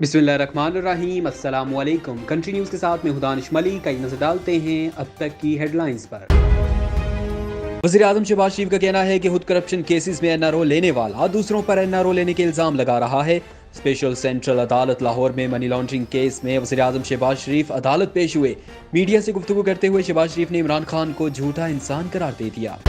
बिस्मिल्लाहिर्रहमानिर्रहीम। अस्सलाम वालेकुम। कंट्री न्यूज़ के साथ में दानिश मलिक। कई नजर डालते हैं अब तक की हेडलाइंस पर। वज़ीर आज़म शहबाज शरीफ का कहना है कि खुद करप्शन केसेस में एनआरओ लेने वाला दूसरों पर एनआरओ लेने के इल्ज़ाम लगा रहा है। स्पेशल सेंट्रल अदालत लाहौर में मनी लॉन्ड्रिंग केस में वज़ीर आज़म शहबाज शरीफ अदालत पेश हुए। मीडिया से गुफ्तगू करते हुए शहबाज शरीफ ने इमरान खान को झूठा इंसान करार दे दिया।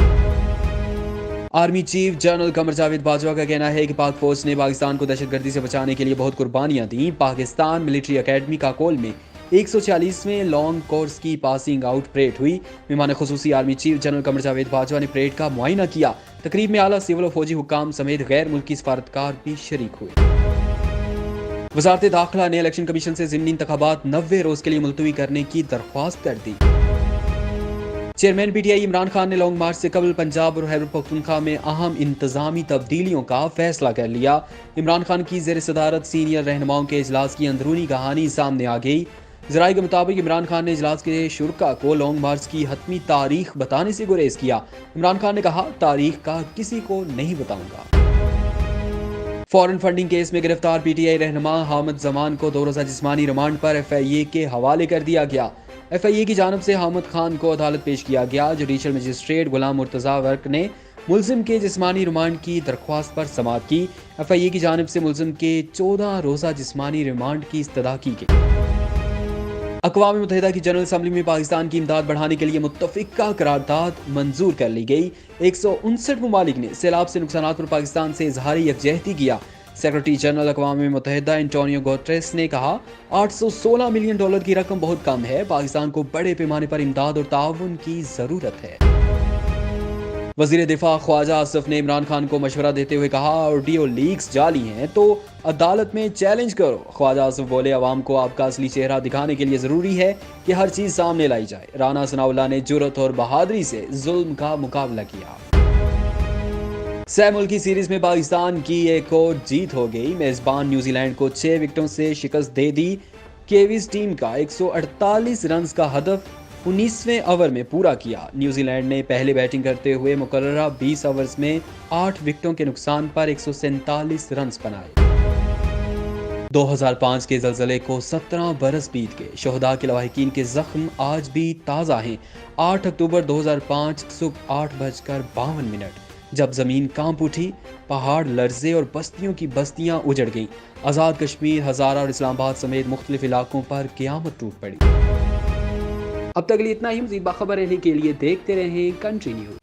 Army chief general Qamar Javed Bajwa का कहना है कि पाक फौज ने पाकिस्तान को दहशतगर्दी से बचाने के लिए बहुत कुर्बानियां दी। पाकिस्तान मिलिट्री अकेडमी काकोल में 146वें लॉन्ग कोर्स की पासिंग आउट परेड हुई। मेहमान खुसूसी army chief general Qamar Javed Bajwa ने परेड का मुआयना किया। तकरीब में आला सिविल और फौजी हुक्काम समेत गैर मुल्की सफारतकार भी शरीक हुए। वजारत दाखिला ने इलेक्शन कमीशन से ज़िमनी इंतखाबात 90 रोज के लिए मुलतवी करने की दरख्वास्त कर दी। चेयरमैन पीटीआई इमरान खान ने लॉन्ग मार्च से कबल पंजाब और खैबर पख्तूनख्वा में अहम इंतजामी तब्दीलियों का फैसला कर लिया। इमरान खान की ज़ेर सदारत सीनियर रहनुमाओं के इजलास की अंदरूनी कहानी सामने आ गई। ज़राए के मुताबिक इमरान खान ने इजलास के शुरका को लॉन्ग मार्च की हतमी तारीख बताने से गुरेज किया। इमरान खान ने कहा, तारीख का किसी को नहीं बताऊंगा। फॉरेन फंडिंग केस में गिरफ्तार पीटीआई रहनुमा हामिद जमान को 2 रोज़ा जिस्मानी रिमांड पर एफआईए के हवाले कर दिया गया। एफआईए की जानब से हामिद खान को अदालत पेश किया गया। जुडिशल मजिस्ट्रेट गुलाम मुर्तज़ा वर्क ने मुलजिम के जिस्मानी रिमांड की दरख्वास्त पर समाअत की। एफआईए की जानब से मुलजिम के 14 रोज़ा जिस्मानी रिमांड की इस्तदा की गई। अक़वाम मुत्तहिदा की जनरल असम्बली में पाकिस्तान की इमदाद बढ़ाने के लिए मुत्तफ़िक़ा करारदाद मंजूर कर ली गई। 159 ममालिक ने सैलाब से नुकसानात पर पाकिस्तान से इजहार यकजहती किया। सेक्रेटरी जनरल अक़वाम मुत्तहिदा एंटोनियो गुटेरेस ने कहा, $816 मिलियन की रकम बहुत कम है। पाकिस्तान को बड़े पैमाने पर इमदाद और ताउन की ज़रूरत है। वज़ीर दिफा ख्वाजा आसिफ ने इमरान खान को मशवरा देते हुए कहा, ऑडियो लीक्स जाली हैं तो अदालत में चैलेंज करो। ख्वाजा आसिफ बोले, अवाम को आपका असली चेहरा दिखाने के लिए ज़रूरी है कि हर चीज़ सामने लाई जाए। राना सनाउल्लाह ने जुर्रत और बहादुरी से जुल्म का मुकाबला किया। सह मुल्की सीरीज में पाकिस्तान की एक और जीत हो गई। मेजबान न्यूजीलैंड को 6 विकेटों से शिकस्त दे दी। केवीज टीम का 148 रन का हदफ 19वें ओवर में पूरा किया। न्यूजीलैंड ने पहले बैटिंग करते हुए मुकर्ररा 20 ओवर्स में 8 विकेटों के नुकसान पर 147 रन बनाए। 2005 के ज़लज़ले को 17 बरस बीत गए। शोहदा के लवाहिकीन के जख्म आज भी ताज़ा हैं। 8 अक्टूबर 2005 सुबह 8:52 जब ज़मीन कांप उठी, पहाड़ लर्जे और बस्तियों की बस्तियां उजड़ गईं। आज़ाद कश्मीर, हज़ारा और इस्लामाबाद समेत मुख्तलिफ इलाकों पर क़यामत टूट पड़ी। अब तक लिए इतना ही। मज़ीद बाखबर रहने के लिए देखते रहें कंट्री न्यूज़।